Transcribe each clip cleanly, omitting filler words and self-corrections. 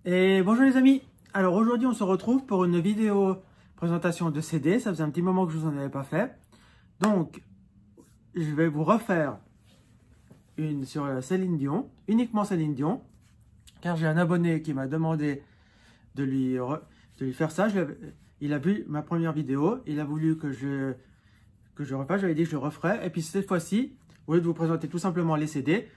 Et bonjour les amis. Alors aujourd'hui on se retrouve pour une vidéo présentation de CD. Ça faisait un petit moment que je vous en avais pas fait. Donc je vais vous refaire une sur Céline Dion, uniquement Céline Dion, car j'ai un abonné qui m'a demandé de lui faire ça. Il a vu ma première vidéo, il a voulu que je refasse. J'avais dit que je le referais. Et puis cette fois-ci, au lieu de vous présenter tout simplement les CD,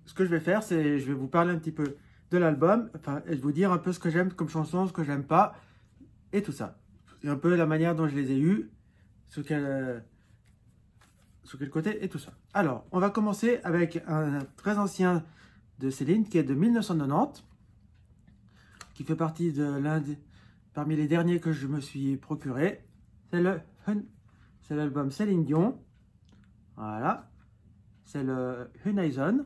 ce que je vais faire, c'est je vais vous parler un petit peu de l'album, enfin, et vous dire un peu ce que j'aime comme chanson, ce que j'aime pas, et tout ça. Et un peu la manière dont je les ai eus, sur quel côté, et tout ça. Alors, on va commencer avec un très ancien de Céline, qui est de 1990, qui fait partie de parmi les derniers que je me suis procuré. C'est l'album Céline Dion. Voilà. C'est le Horizon.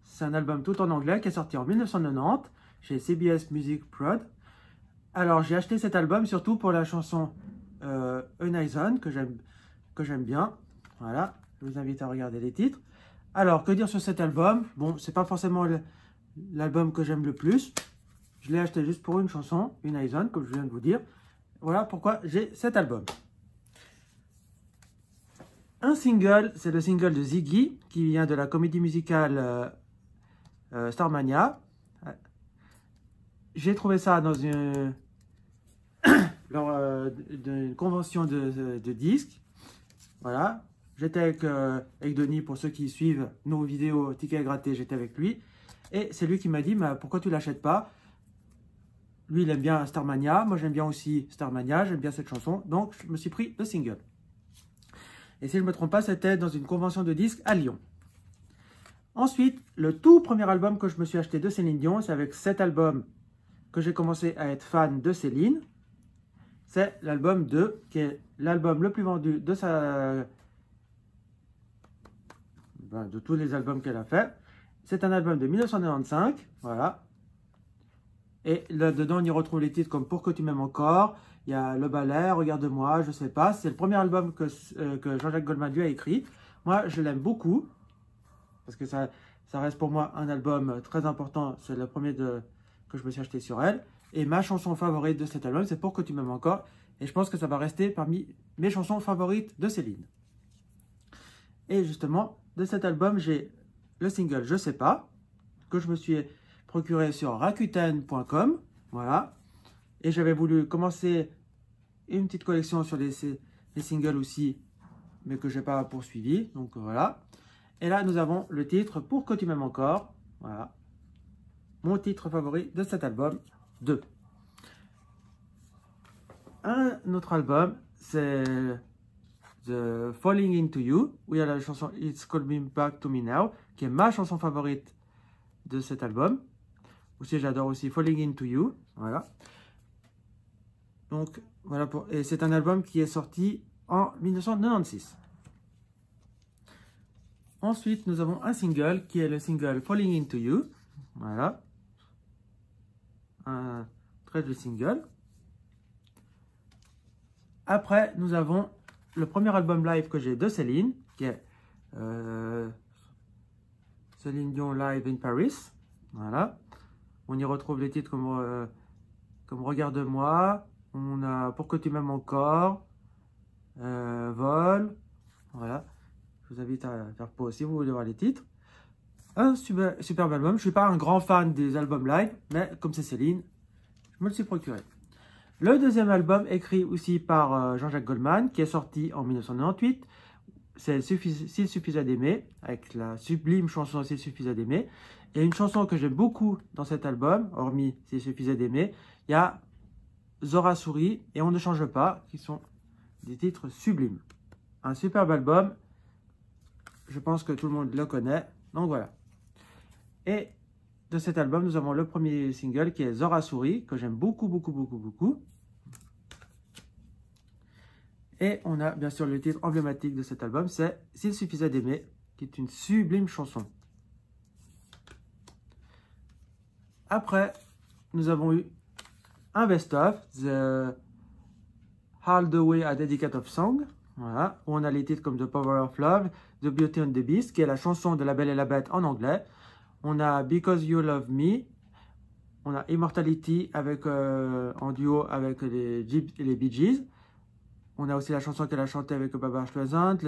C'est un album tout en anglais qui est sorti en 1990 chez CBS Music Prod. Alors j'ai acheté cet album surtout pour la chanson Horizon que j'aime bien. Voilà, je vous invite à regarder les titres. Alors que dire sur cet album? Bon, c'est pas forcément l'album que j'aime le plus. Je l'ai acheté juste pour une chanson, Horizon, comme je viens de vous dire. Voilà pourquoi j'ai cet album. Un single, c'est le single de Ziggy qui vient de la comédie musicale Starmania. J'ai trouvé ça dans lors d'une convention de disques. Voilà. J'étais avec Denis, pour ceux qui suivent nos vidéos tickets grattés, j'étais avec lui. Et c'est lui qui m'a dit, pourquoi tu ne l'achètes pas? Lui, il aime bien Starmania. Moi, j'aime bien aussi Starmania. J'aime bien cette chanson. Donc, je me suis pris le single. Et si je ne me trompe pas, c'était dans une convention de disques à Lyon. Ensuite, le tout premier album que je me suis acheté de Céline Dion, c'est avec cet album que j'ai commencé à être fan de Céline. C'est l'album 2, qui est l'album le plus vendu de de tous les albums qu'elle a fait. C'est un album de 1995, voilà. Et là-dedans, on y retrouve les titres comme Pour que tu m'aimes encore, il y a Le Ballet, Regarde-moi, je sais pas. C'est le premier album que Jean-Jacques Goldman lui a écrit. Moi, je l'aime beaucoup. Parce que ça reste pour moi un album très important. C'est le premier que je me suis acheté sur elle. Et ma chanson favorite de cet album, c'est Pour que tu m'aimes encore. Et je pense que ça va rester parmi mes chansons favorites de Céline. Et justement, de cet album, j'ai le single Je sais pas, que je me suis procuré sur Rakuten.com. Voilà. Et j'avais voulu commencer une petite collection sur les singles aussi, mais que je n'ai pas poursuivi. Donc voilà. Et là, nous avons le titre Pour que tu m'aimes encore. Voilà. Mon titre favori de cet album 2. Un autre album, c'est The Falling Into You, où il y a la chanson It's Coming Back to Me Now, qui est ma chanson favorite de cet album. Aussi, j'adore aussi Falling Into You. Voilà. Donc, voilà. Et c'est un album qui est sorti en 1996. Ensuite, nous avons un single qui est le single Falling Into You. Voilà. Un très joli single. Après, nous avons le premier album live que j'ai de Céline, qui est Céline Dion Live in Paris. Voilà. On y retrouve les titres comme Regarde-moi. On a Pour que tu m'aimes encore. Vol. Voilà. Je vous invite à faire pause si vous voulez voir les titres. Un superbe album. Je ne suis pas un grand fan des albums live, mais comme c'est Céline, je me le suis procuré. Le deuxième album, écrit aussi par Jean-Jacques Goldman, qui est sorti en 1998, c'est S'il suffisait d'aimer, avec la sublime chanson S'il suffisait d'aimer. Et une chanson que j'aime beaucoup dans cet album, hormis S'il suffisait d'aimer, il y a Zora sourit et On ne change pas, qui sont des titres sublimes. Un superbe album. Je pense que tout le monde le connaît. Donc voilà. Et de cet album, nous avons le premier single qui est Zora sourit, que j'aime beaucoup, beaucoup, beaucoup, beaucoup. Et on a bien sûr le titre emblématique de cet album, c'est S'il suffisait d'aimer, qui est une sublime chanson. Après, nous avons eu un best-of, The All the Way a Dedicated Song, voilà, où on a les titres comme The Power of Love, The Beauty and the Beast, qui est la chanson de La Belle et la Bête en anglais. On a Because You Love Me, On a Immortality avec, en duo avec les Bee Gees. On a aussi la chanson qu'elle a chantée avec Barbara Streisand,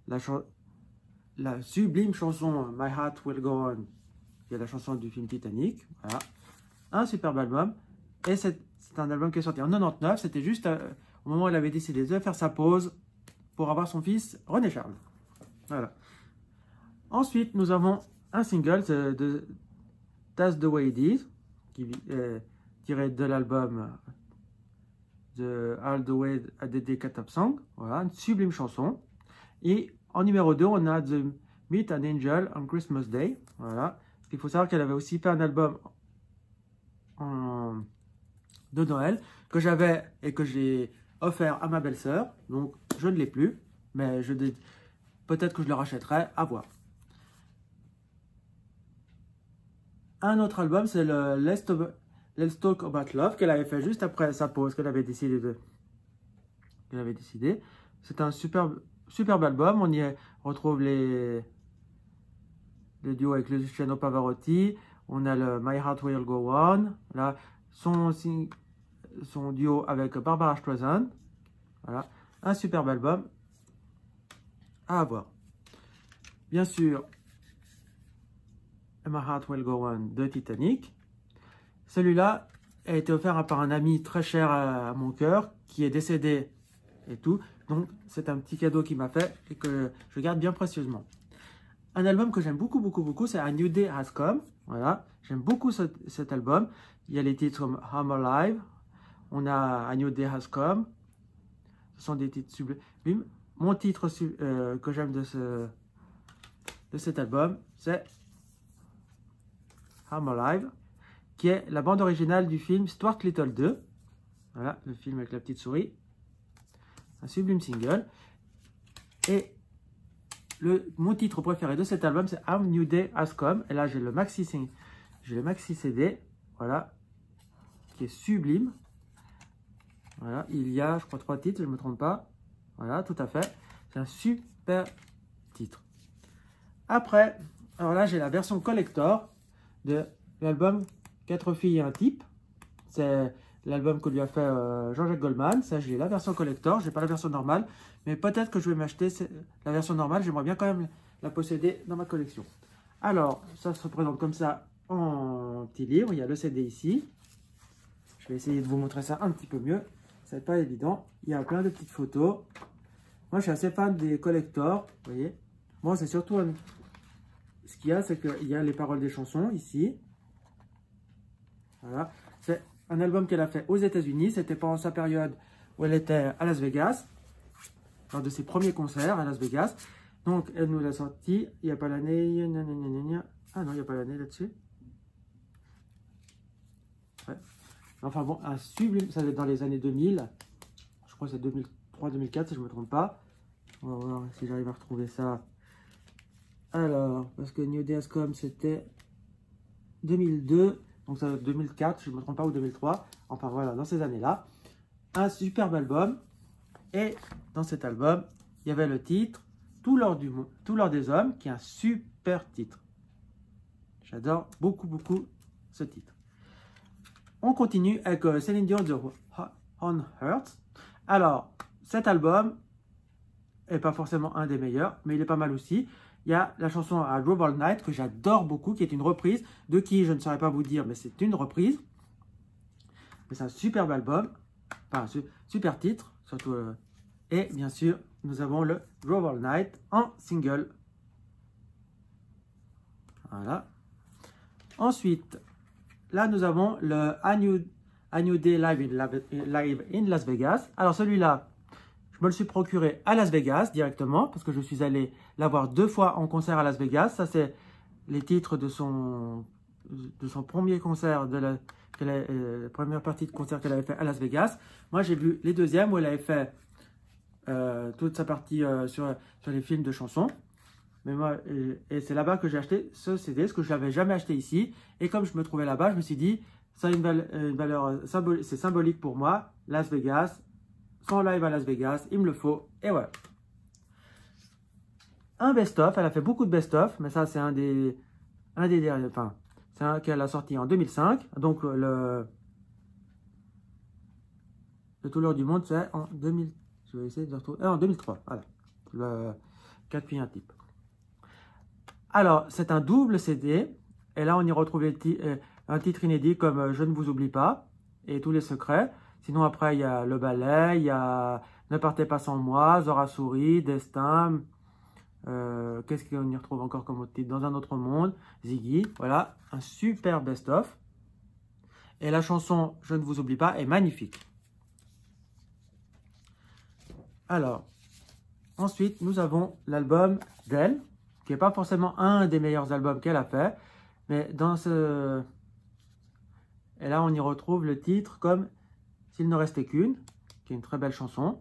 la sublime chanson My Heart Will Go On, qui est la chanson du film Titanic. Voilà. Un superbe album. Et c'est un album qui est sorti en 99. C'était juste au moment où elle avait décidé de faire sa pause pour avoir son fils René Charles. Voilà. Ensuite, nous avons un single de That's the Way It Is, qui est tiré de l'album de All the Way à Decade of Song. Voilà, une sublime chanson. Et en numéro 2, on a The Meet an Angel on Christmas Day. Voilà. Il faut savoir qu'elle avait aussi fait un album de Noël que j'avais et que j'ai offert à ma belle-sœur. Donc, je ne l'ai plus, mais peut-être que je le rachèterai, à voir. Un autre album, c'est le Let's Talk About Love qu'elle avait fait juste après sa pause, qu'elle avait décidé. C'est un superbe album. On y retrouve les duos avec Luciano Pavarotti. On a le My Heart Will Go On. Là, son duo avec Barbara Streisand. Voilà, un superbe album à avoir. Bien sûr, My Heart Will Go On de Titanic. Celui-là a été offert par un ami très cher à mon cœur qui est décédé et tout. Donc, c'est un petit cadeau qu'il m'a fait et que je garde bien précieusement. Un album que j'aime beaucoup, c'est A New Day Has Come. Voilà, j'aime beaucoup cet album. Il y a les titres comme I'm Alive. On a A New Day Has Come. Ce sont des titres sublimes. Mon titre que j'aime de cet album, c'est I'm Alive, qui est la bande originale du film Stuart Little 2. Voilà, le film avec la petite souris. Un sublime single. Et mon titre préféré de cet album, c'est A New Day Has Come. Et là, j'ai le maxi CD. Voilà, qui est sublime. Voilà, il y a, je crois, 3 titres, je ne me trompe pas. Voilà, tout à fait. C'est un super titre. Après, alors là, j'ai la version collector de l'album 4 filles et un type. C'est l'album que lui a fait Jean-Jacques Goldman. Ça, j'ai la version collector. Je n'ai pas la version normale. Mais peut-être que je vais m'acheter la version normale. J'aimerais bien quand même la posséder dans ma collection. Alors, ça se présente comme ça en petit livre. Il y a le CD ici. Je vais essayer de vous montrer ça un petit peu mieux. Ça n'est pas évident. Il y a plein de petites photos. Moi, je suis assez fan des collectors. Vous voyez. Moi, c'est surtout... Ce qu'il y a, c'est qu'il y a les paroles des chansons ici. Voilà. C'est un album qu'elle a fait aux États-Unis. C'était pendant sa période où elle était à Las Vegas. Lors de ses premiers concerts à Las Vegas. Donc, elle nous l'a sorti. Il n'y a pas l'année. Ah non, il n'y a pas l'année là-dessus. Ouais. Enfin bon, un sublime. Ça va être dans les années 2000. Je crois que c'est 2003-2004 si je ne me trompe pas. On va voir si j'arrive à retrouver ça. Alors, parce que New Day Has Come, c'était 2002. Donc ça va être 2004, je ne me trompe pas, ou 2003. Enfin voilà, dans ces années-là. Un superbe album. Et dans cet album, il y avait le titre Tout l'or des hommes, qui est un super titre. J'adore beaucoup ce titre. On continue avec Céline Dion de On Earth. Alors, cet album n'est pas forcément un des meilleurs, mais il est pas mal aussi. Il y a la chanson A Global Night que j'adore beaucoup, qui est une reprise de qui je ne saurais pas vous dire, mais c'est une reprise. Mais c'est un superbe album, enfin un super titre, surtout. Et bien sûr, nous avons le Global Night en single. Voilà. Ensuite, là nous avons le A New Day Live in Las Vegas. Alors celui-là, je me le suis procuré à Las Vegas directement parce que je suis allé la voir 2 fois en concert à Las Vegas. Ça, c'est les titres de son premier concert, la première partie de concert qu'elle avait fait à Las Vegas. Moi, j'ai vu les deuxièmes où elle avait fait toute sa partie sur les films de chansons. Mais moi, et c'est là-bas que j'ai acheté ce CD, ce que je n'avais jamais acheté ici. Et comme je me trouvais là-bas, je me suis dit, ça a une valeur symbolique, c'est symbolique pour moi, Las Vegas. Son live à Las Vegas, il me le faut, et voilà. Un best-of, elle a fait beaucoup de best-of, mais ça c'est un des derniers, enfin, C'est qu'elle a sorti en 2005. Donc, le tour du monde, c'est en 2000. Je vais essayer de retrouver. En 2003. Voilà. Le 4 filles, un type. Alors, c'est un double CD. Et là, on y retrouve un titre inédit comme Je ne vous oublie pas et Tous les secrets. Sinon, après, il y a Le ballet, il y a Ne partez pas sans moi, Zora sourit, Destin. Qu'est-ce qu'on y retrouve encore comme autre titre? Dans un autre monde, Ziggy. Voilà, un super best-of. Et la chanson Je ne vous oublie pas est magnifique. Alors, ensuite, nous avons l'album d'elle, qui n'est pas forcément un des meilleurs albums qu'elle a fait, mais dans ce... Et là, on y retrouve le titre comme S'il ne restait qu'une, qui est une très belle chanson.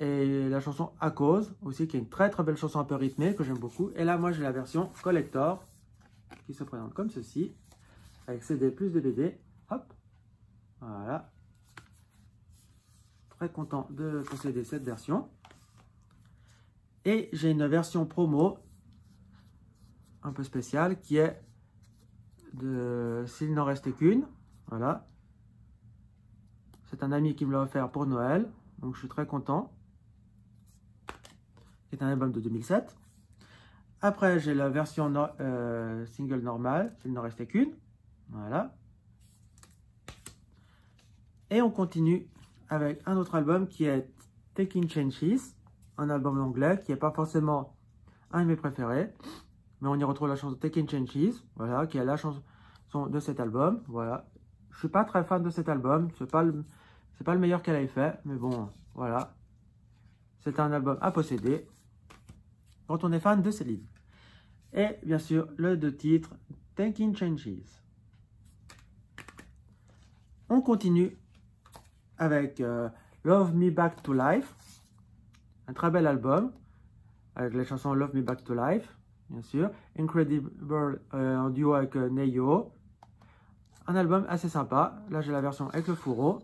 Et la chanson À cause, aussi, qui est une très très belle chanson un peu rythmée, que j'aime beaucoup. Et là, moi, j'ai la version collector, qui se présente comme ceci, avec CD plus DVD. Hop, voilà. Très content de posséder cette version. Et j'ai une version promo, un peu spéciale, qui est de S'il n'en restait qu'une. Voilà. C'est un ami qui me l'a offert pour Noël, donc je suis très content. C'est un album de 2007. Après, j'ai la version single normale, S'il n'en restait qu'une. Voilà. Et on continue avec un autre album qui est Taking Chances, un album anglais qui n'est pas forcément un de mes préférés, mais on y retrouve la chanson Taking Chances, voilà, qui est la chanson de cet album. Voilà. Je suis pas très fan de cet album, c'est pas le meilleur qu'elle ait fait, mais bon, voilà. C'est un album à posséder quand on est fan de Céline. Et bien sûr, le deux titres Taking Chances. On continue avec Love Me Back to Life, un très bel album, avec les chansons Love Me Back to Life, bien sûr, Incredible en duo avec Neyo, un album assez sympa. Là, j'ai la version avec le fourreau,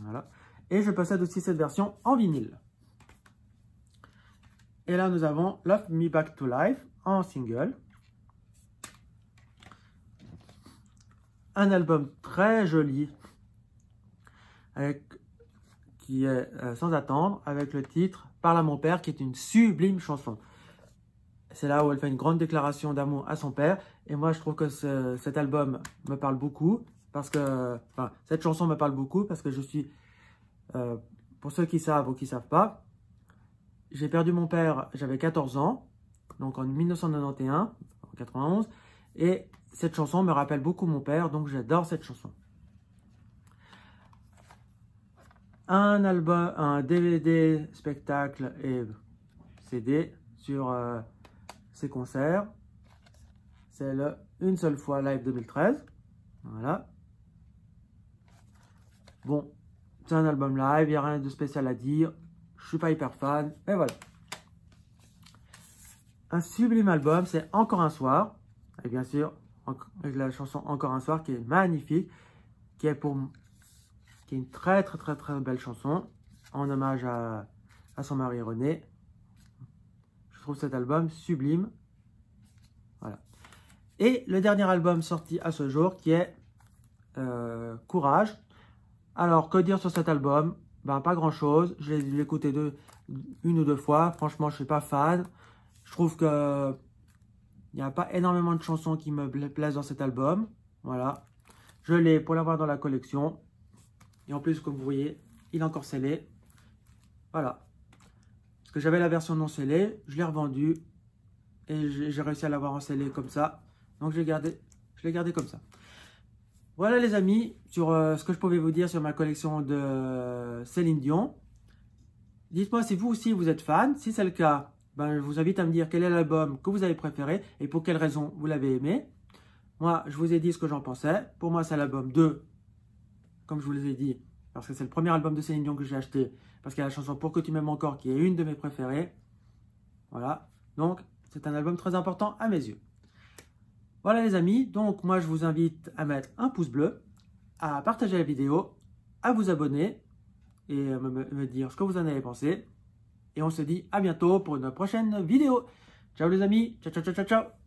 voilà, et je possède aussi cette version en vinyle. Et là, nous avons Love Me Back to Life en single, un album très joli, qui est Sans attendre, avec le titre Parle à mon père, qui est une sublime chanson. C'est là où elle fait une grande déclaration d'amour à son père. Et moi, je trouve que cet album me parle beaucoup. Parce que, enfin, cette chanson me parle beaucoup parce que je suis, pour ceux qui savent ou qui ne savent pas, j'ai perdu mon père, j'avais 14 ans, donc en 1991, en 91. Et cette chanson me rappelle beaucoup mon père, donc j'adore cette chanson. Un album, un DVD, spectacle et CD sur ses concerts. C'est le Une seule fois live 2013. Voilà. Bon, c'est un album live, il n'y a rien de spécial à dire. Je ne suis pas hyper fan, mais voilà. Un sublime album, c'est Encore un soir. Et bien sûr, avec la chanson Encore un soir qui est magnifique, qui est une très belle chanson en hommage à son mari René. Je trouve cet album sublime. Voilà. Et le dernier album sorti à ce jour qui est Courage. Alors, que dire sur cet album? Ben, pas grand chose. Je l'ai écouté une ou deux fois. Franchement, je ne suis pas fan. Je trouve que il n'y a pas énormément de chansons qui me plaisent dans cet album. Voilà. Je l'ai pour l'avoir dans la collection. Et en plus, comme vous voyez, il est encore scellé. Voilà. Parce que j'avais la version non scellée, je l'ai revendue. Et j'ai réussi à l'avoir en scellé comme ça. Donc je l'ai gardé comme ça. Voilà les amis, sur ce que je pouvais vous dire sur ma collection de Céline Dion. Dites-moi si vous aussi vous êtes fan. Si c'est le cas, ben, je vous invite à me dire quel est l'album que vous avez préféré et pour quelle raison vous l'avez aimé. Moi, je vous ai dit ce que j'en pensais. Pour moi, c'est l'album 2. Comme je vous l'ai dit, parce que c'est le premier album de Céline Dion que j'ai acheté, parce qu'il y a la chanson Pour que tu m'aimes encore, qui est une de mes préférées. Voilà, donc c'est un album très important à mes yeux. Voilà les amis, donc moi je vous invite à mettre un pouce bleu, à partager la vidéo, à vous abonner, et à me dire ce que vous en avez pensé. Et on se dit à bientôt pour une prochaine vidéo. Ciao les amis, ciao ciao ciao ciao ciao.